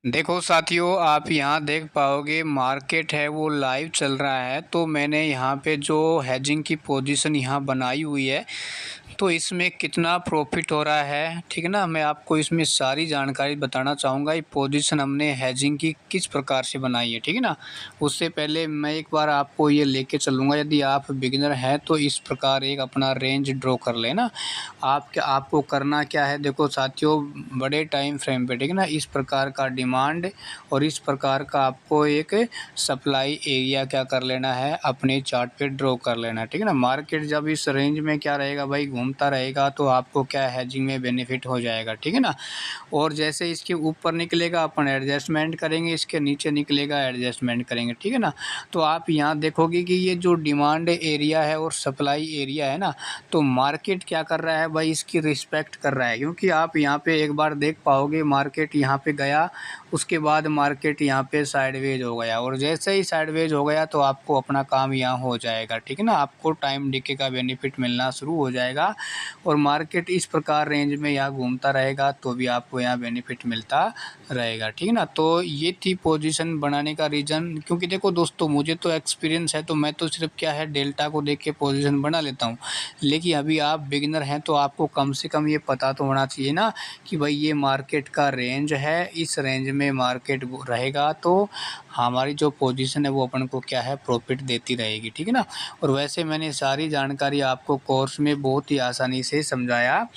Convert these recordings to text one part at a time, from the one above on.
देखो साथियों, आप यहाँ देख पाओगे मार्केट है वो लाइव चल रहा है। तो मैंने यहाँ पे जो हेजिंग की पोजीशन यहाँ बनाई हुई है, तो इसमें कितना प्रॉफिट हो रहा है, ठीक है ना। मैं आपको इसमें सारी जानकारी बताना चाहूँगा। ये पोजीशन हमने हेजिंग की किस प्रकार से बनाई है, ठीक है ना। उससे पहले मैं एक बार आपको ये लेके चलूँगा। यदि आप बिगिनर हैं तो इस प्रकार एक अपना रेंज ड्रॉ कर लेना। आपको करना क्या है, देखो साथियों, बड़े टाइम फ्रेम पे, ठीक है ना, इस प्रकार का डिमांड और इस प्रकार का आपको एक सप्लाई एरिया क्या कर लेना है, अपने चार्ट पे ड्रॉ कर लेना है, ठीक है ना। मार्केट जब इस रेंज में क्या रहेगा भाई, घूमता रहेगा, तो आपको क्या हेजिंग में बेनिफिट हो जाएगा, ठीक है ना। और जैसे इसके ऊपर निकलेगा अपन एडजस्टमेंट करेंगे, इसके नीचे निकलेगा एडजस्टमेंट करेंगे, ठीक है ना। तो आप यहाँ देखोगे कि ये जो डिमांड एरिया है और सप्लाई एरिया है ना, तो मार्केट क्या कर रहा है भाई, इसकी रिस्पेक्ट कर रहा है। क्योंकि आप यहाँ पे एक बार देख पाओगे मार्केट यहाँ पे गया, उसके बाद मार्केट यहाँ पे साइडवेज हो गया, और जैसे ही साइडवेज हो गया तो आपको अपना काम यहाँ हो जाएगा, ठीक है ना। आपको टाइम डिके का बेनिफिट मिलना शुरू हो जाएगा और मार्केट इस प्रकार रेंज में यहाँ घूमता रहेगा तो भी आपको यहाँ बेनिफिट मिलता रहेगा, ठीक है ना। तो ये थी पोजीशन बनाने का रीज़न। क्योंकि देखो दोस्तों, मुझे तो एक्सपीरियंस है, तो मैं तो सिर्फ क्या है, डेल्टा को देख के पोजीशन बना लेता हूँ। लेकिन अभी आप बिगिनर हैं तो आपको कम से कम ये पता तो होना चाहिए ना कि भाई ये मार्केट का रेंज है, इस रेंज में मार्केट रहेगा तो हमारी जो पोजीशन है वो अपन को क्या है, प्रॉफिट देती रहेगी, ठीक है ना। और वैसे मैंने सारी जानकारी आपको कोर्स में बहुत ही आसानी से समझाया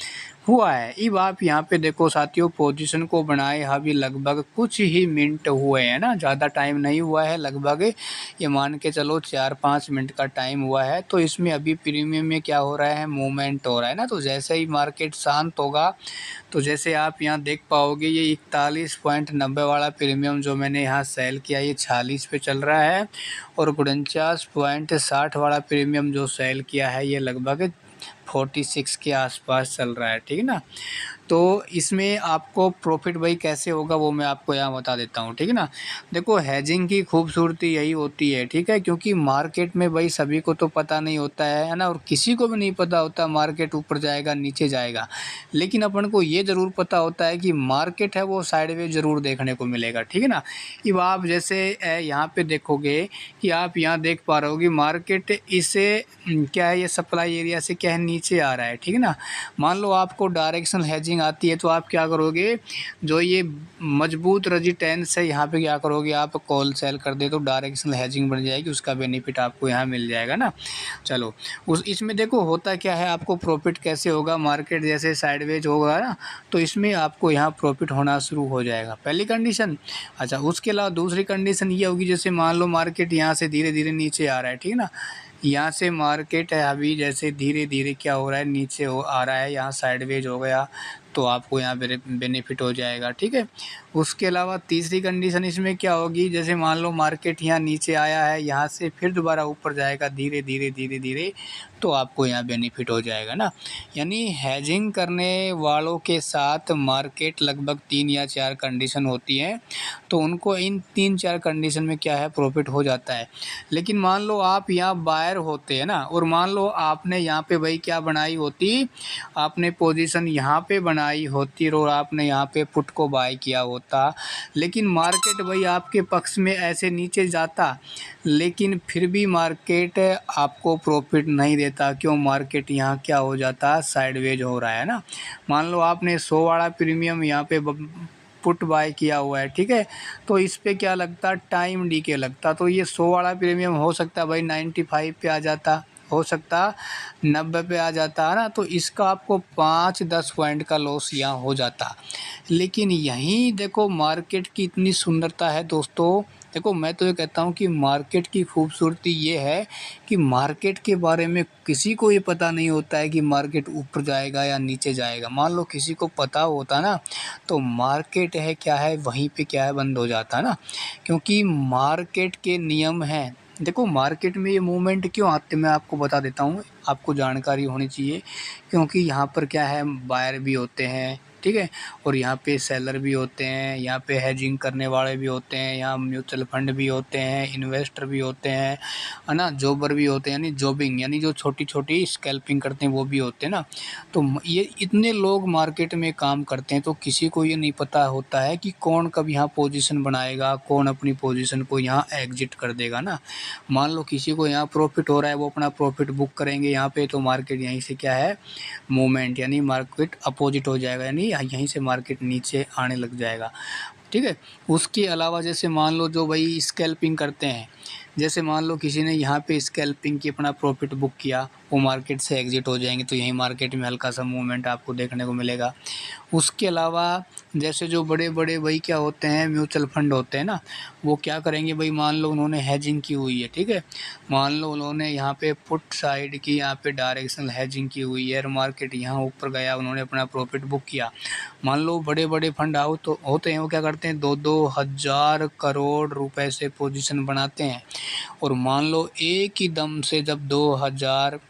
हुआ है। अब आप यहाँ पे देखो साथियों, पोजीशन को बनाए अभी लगभग कुछ ही मिनट हुए हैं ना, ज़्यादा टाइम नहीं हुआ है, लगभग ये मान के चलो 4-5 मिनट का टाइम हुआ है। तो इसमें अभी प्रीमियम में क्या हो रहा है, मूवमेंट हो रहा है ना। तो जैसे ही मार्केट शांत होगा, तो जैसे आप यहाँ देख पाओगे ये 41.90 वाला प्रीमियम जो मैंने यहाँ सेल किया, ये 46 पे चल रहा है, और 49.60 वाला प्रीमियम जो सेल किया है ये लगभग 46 के आसपास चल रहा है, ठीक है ना। तो इसमें आपको प्रॉफिट भाई कैसे होगा वो मैं आपको यहाँ बता देता हूँ, ठीक है ना। देखो हेजिंग की खूबसूरती यही होती है, ठीक है, क्योंकि मार्केट में भाई सभी को तो पता नहीं होता है ना, और किसी को भी नहीं पता होता मार्केट ऊपर जाएगा नीचे जाएगा। लेकिन अपन को ये ज़रूर पता होता है कि मार्केट है वो साइडवेज ज़रूर देखने को मिलेगा, ठीक है ना। अब आप जैसे यहाँ पे देखोगे कि आप यहाँ देख पा रहे हो कि मार्केट इसे क्या है, ये सप्लाई एरिया से क्या है, नीचे आ रहा है, ठीक है ना। मान लो आपको डायरेक्शनल हेजिंग आती है तो आप क्या करोगे, जो ये मजबूत रेजिस्टेंस है यहाँ पे क्या करोगे, आप कॉल सेल कर दे तो डायरेक्शनल हेजिंग बन जाएगी, उसका बेनिफिट आपको यहाँ मिल जाएगा ना। चलो, उस इसमें देखो होता क्या है, आपको प्रॉफिट कैसे होगा, मार्केट जैसे साइडवेज होगा ना, तो इसमें आपको यहाँ प्रॉफिट होना शुरू हो जाएगा, पहली कंडीशन। अच्छा, उसके अलावा दूसरी कंडीशन ये होगी, जैसे मान लो मार्केट यहाँ से धीरे धीरे नीचे आ रहा है, ठीक है ना। यहाँ से मार्केट है अभी जैसे धीरे धीरे क्या हो रहा है, नीचे हो आ रहा है, यहाँ साइडवेज हो गया, तो आपको यहाँ बेनिफिट हो जाएगा, ठीक है। उसके अलावा तीसरी कंडीशन इसमें क्या होगी, जैसे मान लो मार्केट यहाँ नीचे आया है, यहाँ से फिर दोबारा ऊपर जाएगा धीरे धीरे धीरे धीरे, तो आपको यहाँ बेनिफिट हो जाएगा ना। यानी हेजिंग करने वालों के साथ मार्केट लगभग 3 या 4 कंडीशन होती हैं, तो उनको इन 3-4 कंडीशन में क्या है, प्रॉफिट हो जाता है। लेकिन मान लो आप यहाँ बायर होते हैं ना, और मान लो आपने यहाँ पे भाई क्या बनाई होती, आपने पोजीशन यहाँ पे बनाई होती और आपने यहाँ पे पुट को बाय किया होता, लेकिन मार्केट भाई आपके पक्ष में ऐसे नीचे जाता, लेकिन फिर भी मार्केट आपको प्रॉफिट नहीं देता। क्यों, मार्केट यहाँ क्या हो जाता, साइडवेज हो रहा है ना। मान लो आपने 100 वाला प्रीमियम यहाँ पे पुट बाय किया हुआ है, ठीक है, तो इस पे क्या लगता, टाइम डीके लगता, तो ये 100 वाला प्रीमियम हो सकता है भाई 95 पे आ जाता, हो सकता 90 पे आ जाता है ना। तो इसका आपको 5-10 पॉइंट का लॉस यहाँ हो जाता। लेकिन यहीं देखो मार्केट की इतनी सुंदरता है दोस्तों। देखो मैं तो ये कहता हूँ कि मार्केट की खूबसूरती ये है कि मार्केट के बारे में किसी को ये पता नहीं होता है कि मार्केट ऊपर जाएगा या नीचे जाएगा। मान लो किसी को पता होता ना, तो मार्केट है क्या है, वहीं पे क्या है, बंद हो जाता ना। क्योंकि मार्केट के नियम हैं। देखो मार्केट में ये मूवमेंट क्यों आते, मैं आपको बता देता हूँ, आपको जानकारी होनी चाहिए। क्योंकि यहाँ पर क्या है, बायर भी होते हैं, ठीक है। और यहाँ पे सेलर भी होते हैं, यहाँ पे हेजिंग करने वाले भी होते हैं, यहाँ म्यूचुअल फंड भी होते हैं, इन्वेस्टर भी होते हैं, है ना, जॉबर भी होते हैं, यानी जॉबिंग यानी जो छोटी-छोटी स्कैल्पिंग करते हैं वो भी होते हैं ना। तो ये इतने लोग मार्केट में काम करते हैं, तो किसी को ये नहीं पता होता है कि कौन कब यहाँ पोजीशन बनाएगा, कौन अपनी पोजीशन को यहाँ एग्जिट कर देगा ना। मान लो किसी को यहाँ प्रॉफिट हो रहा है, वो अपना प्रॉफिट बुक करेंगे यहाँ पे, तो मार्केट यहीं से क्या है, मूवमेंट यानी मार्केट अपोजिट हो जाएगा, यानी यहीं से मार्केट नीचे आने लग जाएगा, ठीक है। उसके अलावा जैसे मान लो जो भाई स्कैल्पिंग करते हैं, जैसे मान लो किसी ने यहाँ पे स्कैल्पिंग की अपना प्रॉफिट बुक किया, वो मार्केट से एग्जिट हो जाएंगे, तो यहीं मार्केट में हल्का सा मूवमेंट आपको देखने को मिलेगा। उसके अलावा जैसे जो बड़े बड़े भाई क्या होते हैं, म्यूचुअल फंड होते हैं ना, वो क्या करेंगे भाई, मान लो उन्होंने हेजिंग की हुई है, ठीक है, मान लो उन्होंने यहाँ पे पुट साइड की यहाँ पे डायरेक्शनल हेजिंग की हुई है और मार्केट यहाँ ऊपर गया, उन्होंने अपना प्रॉफिट बुक किया। मान लो बड़े बड़े फंड हाउस तो होते हैं, वो क्या करते हैं, 2-2 हज़ार करोड़ रुपए से पोजीशन बनाते हैं, और मान लो एक ही दम से जब 2000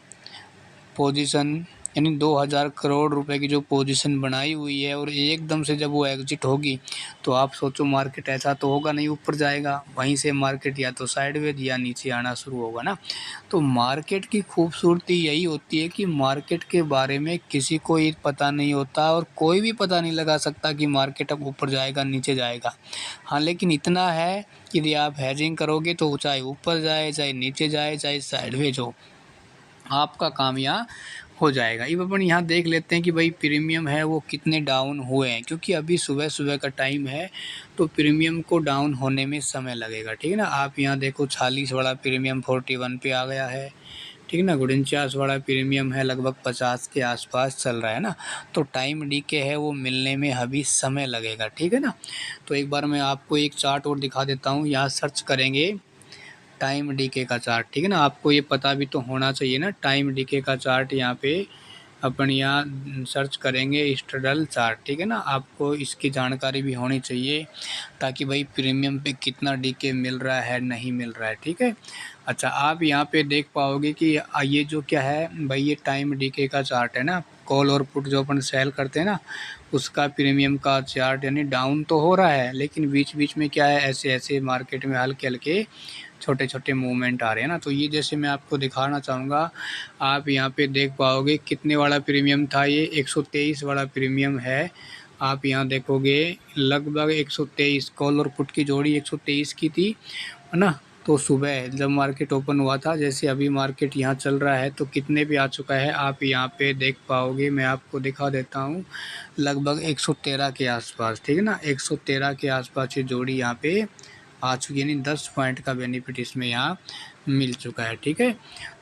पोजीशन यानी 2000 करोड़ रुपए की जो पोजीशन बनाई हुई है, और एकदम से जब वो एग्जिट होगी, तो आप सोचो मार्केट ऐसा तो होगा नहीं ऊपर जाएगा, वहीं से मार्केट या तो साइडवेज या नीचे आना शुरू होगा ना। तो मार्केट की खूबसूरती यही होती है कि मार्केट के बारे में किसी को ये पता नहीं होता, और कोई भी पता नहीं लगा सकता कि मार्केट अब ऊपर जाएगा नीचे जाएगा। हाँ, लेकिन इतना है कि यदि आप हेजिंग करोगे तो चाहे ऊपर जाए, चाहे नीचे जाए, चाहे साइडवेज हो, आपका काम यहाँ हो जाएगा। अब अपन यहाँ देख लेते हैं कि भाई प्रीमियम है वो कितने डाउन हुए हैं, क्योंकि अभी सुबह सुबह का टाइम है, तो प्रीमियम को डाउन होने में समय लगेगा, ठीक है ना। आप यहाँ देखो 40 वाला प्रीमियम 41 पे आ गया है, ठीक है ना। 49 वाला प्रीमियम है लगभग 50 के आसपास चल रहा है ना। तो टाइम डीके है वो मिलने में अभी समय लगेगा, ठीक है ना। तो एक बार मैं आपको एक चार्ट और दिखा देता हूँ, यहाँ सर्च करेंगे टाइम डीके का चार्ट, ठीक है ना। आपको ये पता भी तो होना चाहिए ना, टाइम डीके का चार्ट यहाँ पे अपन यहाँ सर्च करेंगे स्ट्रडल चार्ट, ठीक है ना। आपको इसकी जानकारी भी होनी चाहिए, ताकि भाई प्रीमियम पे कितना डीके मिल रहा है नहीं मिल रहा है, ठीक है। अच्छा, आप यहाँ पे देख पाओगे कि ये जो क्या है भाई, ये टाइम डीके का चार्ट है ना, कॉल और पुट जो अपन सेल करते हैं ना, उसका प्रीमियम का चार्ट, यानी डाउन तो हो रहा है, लेकिन बीच बीच में क्या है, ऐसे ऐसे मार्केट में हल्के हल्के छोटे छोटे मूवमेंट आ रहे हैं ना। तो ये जैसे मैं आपको दिखाना चाहूँगा, आप यहाँ पे देख पाओगे कितने वाला प्रीमियम था, ये 123 वाला प्रीमियम है। आप यहाँ देखोगे लगभग 123 कॉल और पुट की जोड़ी 123 की थी, है ना। तो सुबह जब मार्केट ओपन हुआ था, जैसे अभी मार्केट यहाँ चल रहा है, तो कितने पे आ चुका है आप यहाँ पे देख पाओगे, मैं आपको दिखा देता हूँ, लगभग 113 के आसपास, ठीक है ना। 113 के आसपास ये जोड़ी यहाँ पे आ चुकी है, यानी 10 पॉइंट का बेनिफिट इसमें यहाँ मिल चुका है, ठीक है।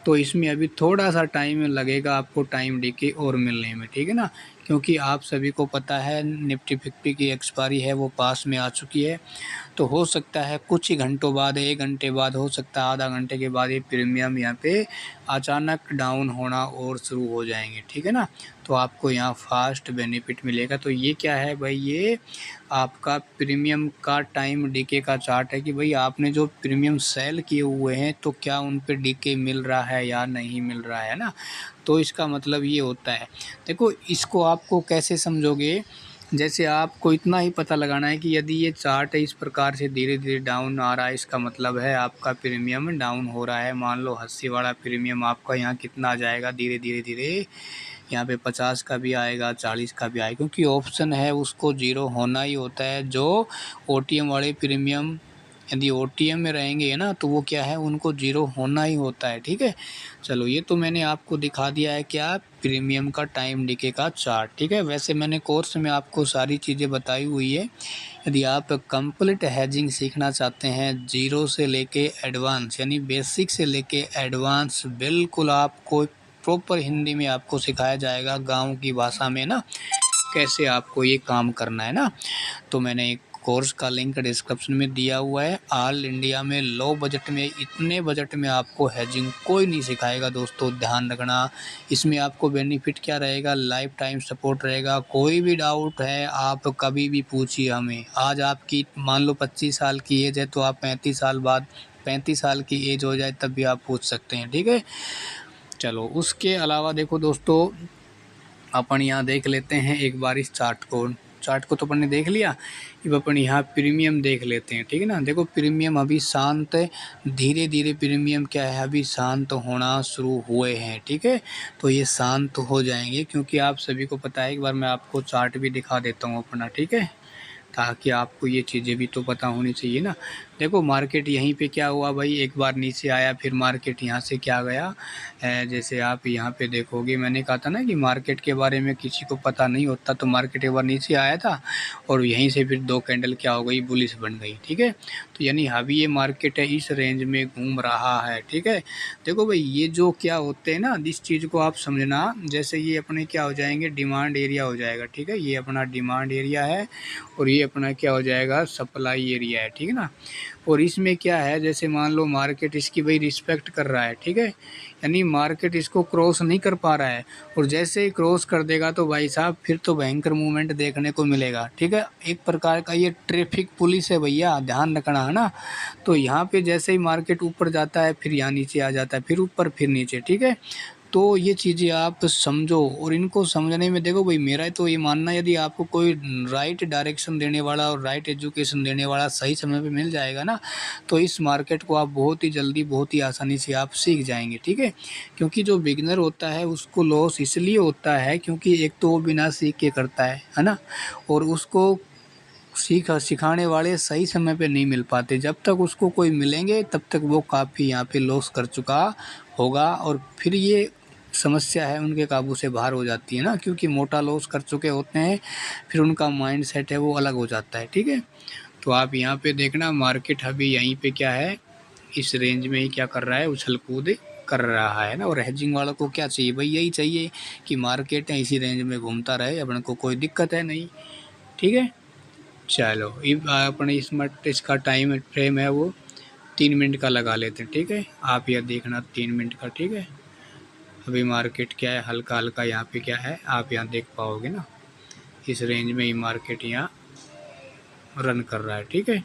तो इसमें अभी थोड़ा सा टाइम लगेगा आपको टाइम डीके और मिलने में, ठीक है ना, क्योंकि आप सभी को पता है निफ्टी फिफ्टी की एक्सपायरी है वो पास में आ चुकी है। तो हो सकता है कुछ ही घंटों बाद, 1 घंटे बाद, हो सकता है आधा घंटे के बाद ये प्रीमियम यहाँ पे अचानक डाउन होना और शुरू हो जाएंगे, ठीक है ना। तो आपको यहाँ फास्ट बेनिफिट मिलेगा। तो ये क्या है भाई, ये आपका प्रीमियम का टाइम डीके का चार्ट है कि भाई आपने जो प्रीमियम सेल किए हुए हैं, तो क्या उन पे डीके मिल रहा है या नहीं मिल रहा है ना। तो इसका मतलब ये होता है, देखो इसको आपको कैसे समझोगे, जैसे आपको इतना ही पता लगाना है कि यदि ये चार्ट इस प्रकार से धीरे धीरे डाउन आ रहा है, इसका मतलब है आपका प्रीमियम डाउन हो रहा है। मान लो 80 वाला प्रीमियम आपका यहाँ कितना आ जाएगा, धीरे धीरे धीरे यहाँ पे 50 का भी आएगा, 40 का भी आएगा, क्योंकि ऑप्शन है उसको ज़ीरो होना ही होता है। जो ओटीएम वाले प्रीमियम यदि ओटीएम में रहेंगे ना, तो वो क्या है, उनको ज़ीरो होना ही होता है, ठीक है। चलो, ये तो मैंने आपको दिखा दिया है क्या, प्रीमियम का टाइम डीके का चार्ट, ठीक है। वैसे मैंने कोर्स में आपको सारी चीज़ें बताई हुई है। यदि आप कंप्लीट हेजिंग सीखना चाहते हैं, जीरो से लेके एडवांस, यानी बेसिक से लेके एडवांस, बिल्कुल आपको प्रॉपर हिंदी में आपको सिखाया जाएगा, गाँव की भाषा में ना, कैसे आपको ये काम करना है ना। तो मैंने एक कोर्स का लिंक डिस्क्रिप्शन में दिया हुआ है। ऑल इंडिया में लो बजट में, इतने बजट में आपको हेजिंग कोई नहीं सिखाएगा दोस्तों, ध्यान रखना। इसमें आपको बेनिफिट क्या रहेगा, लाइफ टाइम सपोर्ट रहेगा। कोई भी डाउट है आप कभी भी पूछिए हमें। आज आपकी मान लो 25 साल की एज है, तो आप 35 साल बाद, 35 साल की एज हो जाए तब भी आप पूछ सकते हैं, ठीक है। चलो, उसके अलावा देखो दोस्तों, अपन यहाँ देख लेते हैं एक बार इस चार्ट को तो अपन ने देख लिया। अब अपन यहाँ प्रीमियम देख लेते हैं, ठीक है ना। देखो प्रीमियम अभी शांत, धीरे धीरे प्रीमियम क्या है अभी शांत होना शुरू हुए हैं, ठीक है। तो ये शांत हो जाएंगे क्योंकि आप सभी को पता है, एक बार मैं आपको चार्ट भी दिखा देता हूँ अपना, ठीक है, ताकि आपको ये चीज़ें भी तो पता होनी चाहिए ना। देखो मार्केट यहीं पे क्या हुआ भाई, एक बार नीचे आया, फिर मार्केट यहाँ से क्या गया, जैसे आप यहाँ पे देखोगे, मैंने कहा था ना कि मार्केट के बारे में किसी को पता नहीं होता। तो मार्केट एक बार नीचे आया था और यहीं से फिर 2 कैंडल क्या हो गई, बुलिश बन गई, ठीक है। तो यानी अभी ये मार्केट है इस रेंज में घूम रहा है, ठीक है। देखो भाई ये जो क्या होते हैं ना, इस चीज़ को आप समझना, जैसे ये अपने क्या हो जाएंगे, डिमांड एरिया हो जाएगा, ठीक है। ये अपना डिमांड एरिया है और ये अपना क्या हो जाएगा, सप्लाई एरिया है, ठीक है ना। और इसमें क्या है, जैसे मान लो मार्केट इसकी भाई रिस्पेक्ट कर रहा है, ठीक है, यानी मार्केट इसको क्रॉस नहीं कर पा रहा है। और जैसे ही क्रॉस कर देगा तो भाई साहब फिर तो भयंकर मूवमेंट देखने को मिलेगा, ठीक है। एक प्रकार का ये ट्रैफिक पुलिस है भैया, ध्यान रखना है ना। तो यहाँ पे जैसे ही मार्केट ऊपर जाता है फिर यहाँ नीचे आ जाता है, फिर ऊपर फिर नीचे, ठीक है। तो ये चीज़ें आप समझो, और इनको समझने में देखो भाई मेरा तो ये मानना है, यदि आपको कोई राइट डायरेक्शन देने वाला और राइट एजुकेशन देने वाला सही समय पे मिल जाएगा ना, तो इस मार्केट को आप बहुत ही जल्दी बहुत ही आसानी से आप सीख जाएंगे, ठीक है। क्योंकि जो बिगिनर होता है उसको लॉस इसलिए होता है क्योंकि एक तो वो बिना सीख के करता है ना, और उसको सिखाने वाले सही समय पे नहीं मिल पाते। जब तक उसको कोई मिलेंगे तब तक वो काफ़ी यहाँ पे लॉस कर चुका होगा, और फिर ये समस्या है उनके काबू से बाहर हो जाती है ना, क्योंकि मोटा लॉस कर चुके होते हैं, फिर उनका माइंड सेट है वो अलग हो जाता है, ठीक है। तो आप यहाँ पे देखना मार्केट अभी यहीं पे क्या है, इस रेंज में ही क्या कर रहा है, उछल कूद कर रहा है ना। और हेजिंग वालों को क्या चाहिए भाई, यही चाहिए कि मार्केट है इसी रेंज में घूमता रहे, अपन को कोई दिक्कत है नहीं, ठीक है। चलो अपने इसका टाइम फ्रेम है वो 3 मिनट का लगा लेते हैं, ठीक है। आप यह देखना 3 मिनट का, ठीक है। अभी मार्केट क्या है, हल्का हल्का यहाँ पे क्या है आप यहाँ देख पाओगे ना, इस रेंज में ही मार्केट यहाँ रन कर रहा है, ठीक है।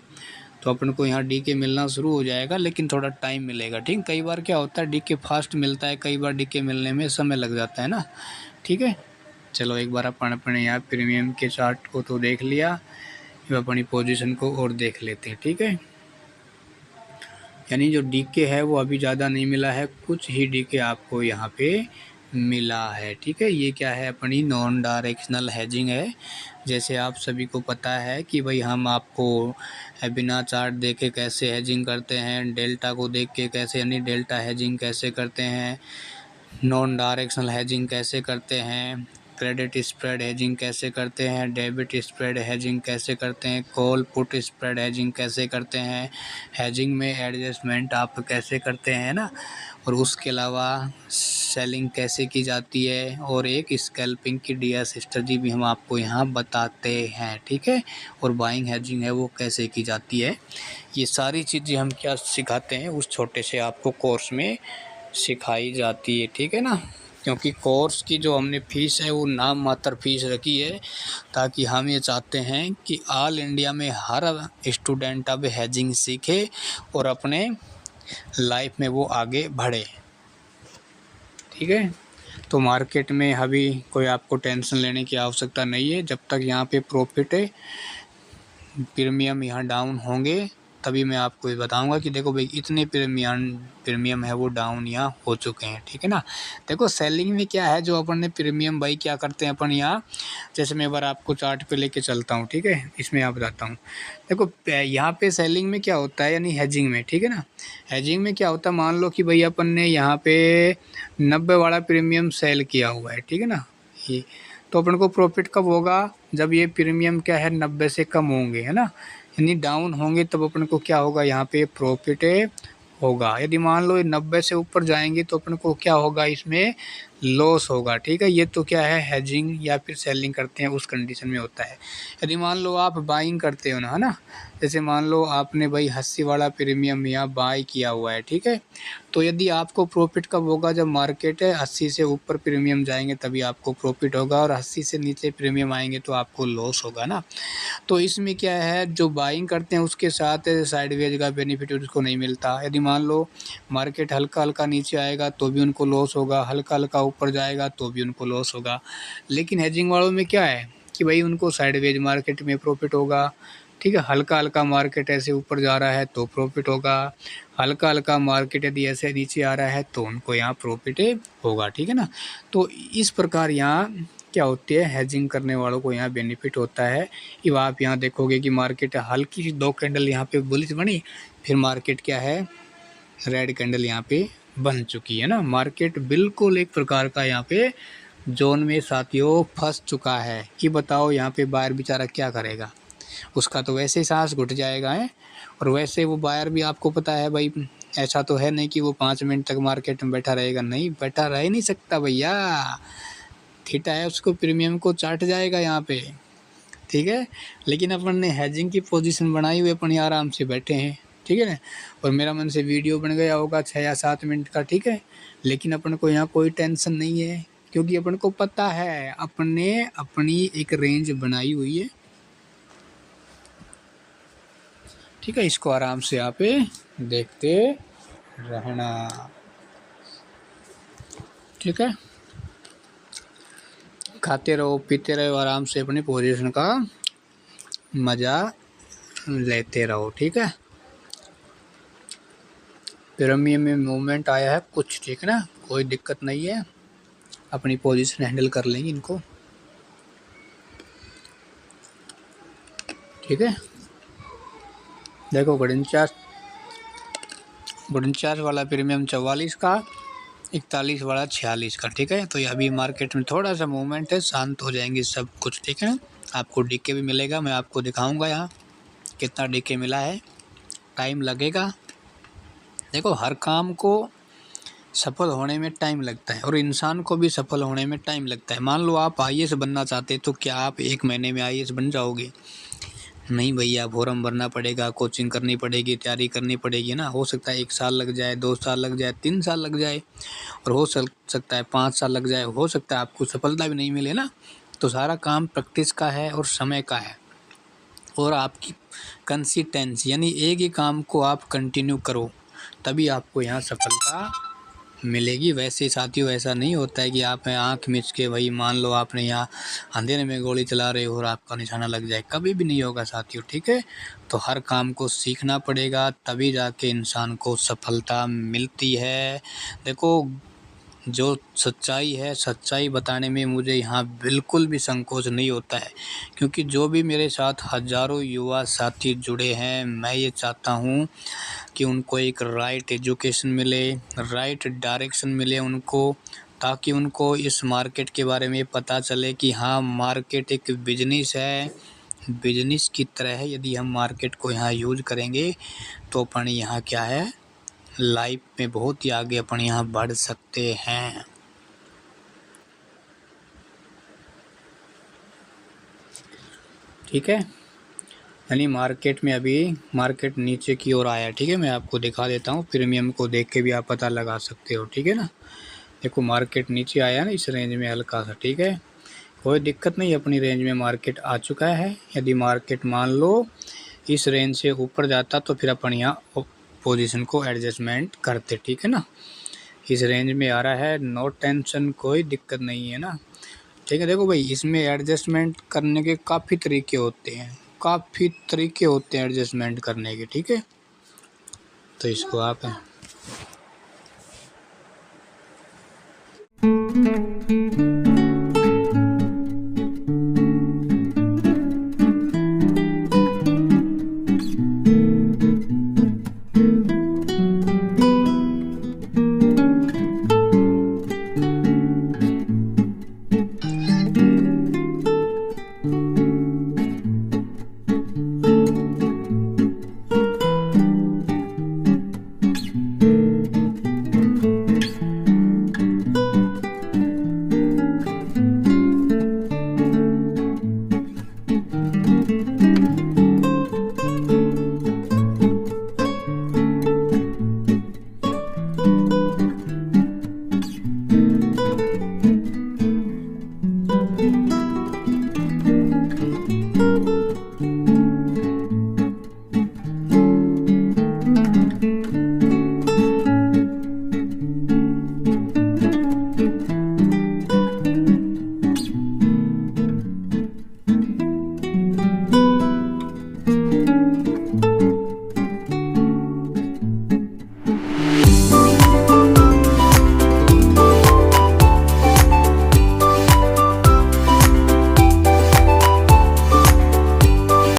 तो अपन को यहाँ डी के मिलना शुरू हो जाएगा, लेकिन थोड़ा टाइम मिलेगा, ठीक। कई बार क्या होता है डी के फास्ट मिलता है, कई बार डी के मिलने में समय लग जाता है ना, ठीक है। चलो एक बार अपन अपने यहाँ प्रीमियम के चार्ट को तो देख लिया, अपनी पोजीशन को और देख लेते हैं, ठीक है। यानी जो डीके है वो अभी ज़्यादा नहीं मिला है, कुछ ही डीके आपको यहाँ पे मिला है, ठीक है। ये क्या है, अपनी नॉन डायरेक्शनल हेजिंग है। जैसे आप सभी को पता है कि भाई हम आपको बिना चार्ट देखे कैसे हेजिंग करते हैं, डेल्टा को देख के कैसे, यानी डेल्टा हेजिंग कैसे करते हैं, नॉन डायरेक्शनल हेजिंग कैसे करते हैं, क्रेडिट स्प्रेड हेजिंग कैसे करते हैं, डेबिट स्प्रेड हेजिंग कैसे करते हैं, कॉल पुट स्प्रेड हेजिंग कैसे करते हैं, हेजिंग में एडजस्टमेंट आप कैसे करते हैं ना, और उसके अलावा सेलिंग कैसे की जाती है, और एक स्कैल्पिंग की डीएस स्ट्रेटजी भी हम आपको यहाँ बताते हैं, ठीक है। और बाइंग हेजिंग है वो कैसे की जाती है, ये सारी चीज़ें हम क्या सिखाते हैं उस छोटे से आपको कोर्स में सिखाई जाती है, ठीक है ना। क्योंकि कोर्स की जो हमने फ़ीस है वो नाम मात्र फ़ीस रखी है, ताकि हम ये चाहते हैं कि ऑल इंडिया में हर स्टूडेंट अब हेजिंग सीखे और अपने लाइफ में वो आगे बढ़े, ठीक है। तो मार्केट में अभी कोई आपको टेंशन लेने की आवश्यकता नहीं है, जब तक यहाँ पे प्रॉफिट है, प्रीमियम यहाँ डाउन होंगे तभी मैं आपको ये बताऊंगा कि देखो भाई इतने प्रीमियम है वो डाउन यहाँ हो चुके हैं, ठीक है ना। देखो सेलिंग में क्या है, जो अपन ने प्रीमियम भाई क्या करते हैं अपन यहाँ, जैसे मैं एक बार आपको चार्ट पे लेके चलता हूँ, ठीक है, इसमें आप बताता हूँ। देखो यहाँ पे सेलिंग में क्या होता है, यानी हेजिंग में, ठीक है ना। हेजिंग में क्या होता है, मान लो कि भाई अपन ने यहाँ पे 90 वाला प्रीमियम सेल किया हुआ है, ठीक है ना। ये तो अपन को प्रॉफिट कब होगा, जब ये प्रीमियम क्या है 90 से कम होंगे, है ना, यानी डाउन होंगे तब अपन को क्या होगा, यहाँ पे प्रॉफिट होगा। यदि मान लो ये 90 से ऊपर जाएंगे तो अपन को क्या होगा, इसमें लॉस होगा, ठीक है। ये तो क्या है, हेजिंग या फिर सेलिंग करते हैं उस कंडीशन में होता है। यदि मान लो आप बाइंग करते हो ना, है ना, जैसे मान लो आपने भाई 80 वाला प्रीमियम यहाँ बाई किया हुआ है, ठीक है। तो यदि आपको प्रॉफिट कब होगा, जब मार्केट है 80 से ऊपर प्रीमियम जाएंगे तभी आपको प्रॉफिट होगा, और 80 से नीचे प्रीमियम आएंगे तो आपको लॉस होगा ना। तो इसमें क्या है, जो बाइंग करते हैं उसके साथ साइडवेज का बेनिफिट उसको नहीं मिलता। यदि मान लो मार्केट हल्का हल्का नीचे आएगा तो भी उनको लॉस होगा, हल्का हल्का ऊपर जाएगा तो भी उनको लॉस होगा। लेकिन हेजिंग वालों में क्या है कि भाई उनको साइडवेज मार्केट में प्रॉफिट होगा, ठीक है। हल्का हल्का मार्केट ऐसे ऊपर जा रहा है तो प्रॉफिट होगा, हल्का हल्का मार्केट यदि ऐसे नीचे आ रहा है तो उनको यहाँ प्रॉफिट होगा, ठीक है ना। तो इस प्रकार यहाँ क्या होती है, हेजिंग करने वालों को यहाँ बेनिफिट होता है। कि आप यहाँ देखोगे कि मार्केट हल्की सी 2 कैंडल यहाँ पे बुलिश बनी, फिर मार्केट क्या है, रेड कैंडल यहाँ पे बन चुकी है ना। मार्केट बिल्कुल एक प्रकार का यहाँ पे जोन में साथियों फंस चुका है कि बताओ यहाँ पे बायर बेचारा क्या करेगा, उसका तो वैसे ही सांस घुट जाएगा है। और वैसे वो बायर भी आपको पता है भाई, ऐसा तो है नहीं कि वो 5 मिनट तक मार्केट में बैठा रहेगा, नहीं बैठा रह ही नहीं सकता भैया। थीटा है उसको प्रीमियम को चाट जाएगा यहाँ पे, ठीक है। लेकिन अपन ने हेजिंग की पोजीशन बनाई हुई, अपन आराम से बैठे हैं, ठीक है ना। और मेरा मन से वीडियो बन गया होगा 6 या 7 मिनट का, ठीक है। लेकिन अपन को यहाँ कोई टेंशन नहीं है, क्योंकि अपन को पता है अपन ने अपनी एक रेंज बनाई हुई है, ठीक है। इसको आराम से यहाँ पे देखते रहना, ठीक है। खाते रहो पीते रहो, आराम से अपनी पोजीशन का मज़ा लेते रहो, ठीक है। प्रीमियम में मूवमेंट आया है कुछ, ठीक है ना, कोई दिक्कत नहीं है, अपनी पोजीशन हैंडल कर लेंगे इनको, ठीक है। देखो गुड इंचार्ज वाला प्रीमियम 44 का, 41 वाला 46 का, ठीक है। तो अभी मार्केट में थोड़ा सा मूवमेंट है, शांत हो जाएंगे सब कुछ, ठीक है। आपको डीके भी मिलेगा, मैं आपको दिखाऊंगा यहाँ कितना डीके मिला है, टाइम लगेगा। देखो हर काम को सफल होने में टाइम लगता है और इंसान को भी सफल होने में टाइम लगता है। मान लो आप आईएएस बनना चाहते तो क्या आप 1 महीने में आईएएस बन जाओगे? नहीं भैया, फॉर्म भरना पड़ेगा, कोचिंग करनी पड़ेगी, तैयारी करनी पड़ेगी ना। हो सकता है 1 साल लग जाए, 2 साल लग जाए, 3 साल लग जाए, और हो सकता है 5 साल लग जाए, हो सकता है आपको सफलता भी नहीं मिले ना। तो सारा काम प्रैक्टिस का है और समय का है, और आपकी कंसिस्टेंसी, यानी एक ही काम को आप कंटिन्यू करो तभी आपको यहाँ सफलता मिलेगी। वैसे साथियों ऐसा नहीं होता है कि आप आँख मिच के भाई मान लो आपने यहाँ अंधेरे में गोली चला रहे हो और आपका निशाना लग जाए, कभी भी नहीं होगा साथियों, ठीक है। तो हर काम को सीखना पड़ेगा, तभी जाके इंसान को सफलता मिलती है। देखो जो सच्चाई है, सच्चाई बताने में मुझे यहाँ बिल्कुल भी संकोच नहीं होता है, क्योंकि जो भी मेरे साथ हज़ारों युवा साथी जुड़े हैं, मैं ये चाहता हूँ कि उनको एक राइट एजुकेशन मिले, राइट डायरेक्शन मिले उनको, ताकि उनको इस मार्केट के बारे में पता चले कि हाँ मार्केट एक बिजनेस है, बिजनेस की तरह है। यदि हम मार्केट को यहाँ यूज करेंगे तो अपन यहाँ क्या है, लाइफ में बहुत ही आगे अपन यहाँ बढ़ सकते हैं, ठीक है। यानी मार्केट में अभी मार्केट नीचे की ओर आया, ठीक है। मैं आपको दिखा देता हूँ, प्रीमियम को देख के भी आप पता लगा सकते हो, ठीक है ना। देखो मार्केट नीचे आया ना इस रेंज में हल्का सा, ठीक है। कोई दिक्कत नहीं, अपनी रेंज में मार्केट आ चुका है। यदि मार्केट मान लो इस रेंज से ऊपर जाता तो फिर अपन यहाँ पोजीशन को एडजस्टमेंट करते, ठीक है ना। इस रेंज में आ रहा है, नो टेंशन, कोई दिक्कत नहीं है ना, ठीक है। देखो भाई इसमें एडजस्टमेंट करने के काफ़ी तरीके होते हैं एडजस्टमेंट करने के, ठीक है। तो इसको आप